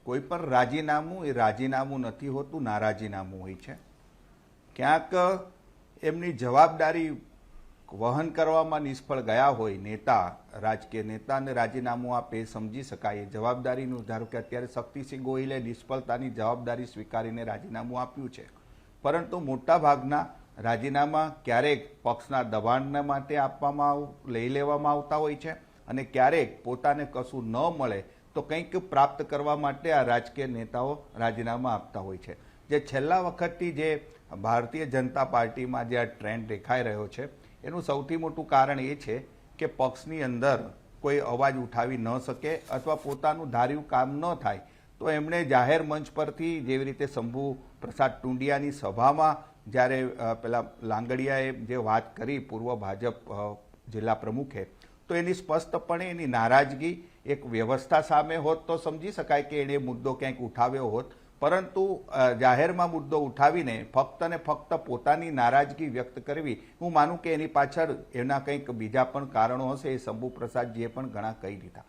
કોઈ પણ રાજીનામું એ રાજીનામું નથી હોતું, નારાજીનામું હોય છે. ક્યાંક એમની જવાબદારી વહન કરવામાં નિષ્ફળ ગયા હોય નેતા, રાજકીય નેતા, અને રાજીનામું આપે એ સમજી શકાય. જવાબદારીનું ધારો કે અત્યારે શક્તિસિંહ ગોહિલે નિષ્ફળતાની જવાબદારી સ્વીકારીને રાજીનામું આપ્યું છે, પરંતુ મોટાભાગના રાજીનામા ક્યારેક પક્ષના દબાણના માટે લઈ લેવામાં આવતા હોય છે, અને ક્યારેક પોતાને કશું ન મળે તો કંઈક પ્રાપ્ત કરવા માટે આ રાજકીય નેતાઓ રાજીનામા આપતા હોય છે. જે છેલ્લા વખતથી જે ભારતીય જનતા પાર્ટીમાં જે આ ટ્રેન્ડ દેખાઈ રહ્યો છે એનું સૌથી મોટું કારણ એ છે કે પક્ષની અંદર કોઈ અવાજ ઉઠાવી ન શકે અથવા પોતાનું ધાર્યું કામ ન થાય તો એમણે જાહેર મંચ પરથી, જેવી રીતે શંભુ પ્રસાદ ટુંડિયાની સભામાં જ્યારે પેલા લાંગડિયાએ જે વાત કરી પૂર્વ ભાજપ જિલ્લા પ્રમુખે, તો એની સ્પષ્ટપણે એની નારાજગી એક વ્યવસ્થા સામે હોત તો સમજી શકાય કે એણે મુદ્દો ક્યાંક ઉઠાવ્યો હોત, પરંતુ જાહેરમાં મુદ્દો ઉઠાવીને ફક્ત ને ફક્ત પોતાની નારાજગી વ્યક્ત કરવી, હું માનું કે એની પાછળ એના કંઈક બીજા પણ કારણો હશે. એ શંભુ પ્રસાદજીએ પણ ઘણા કહી દીધા.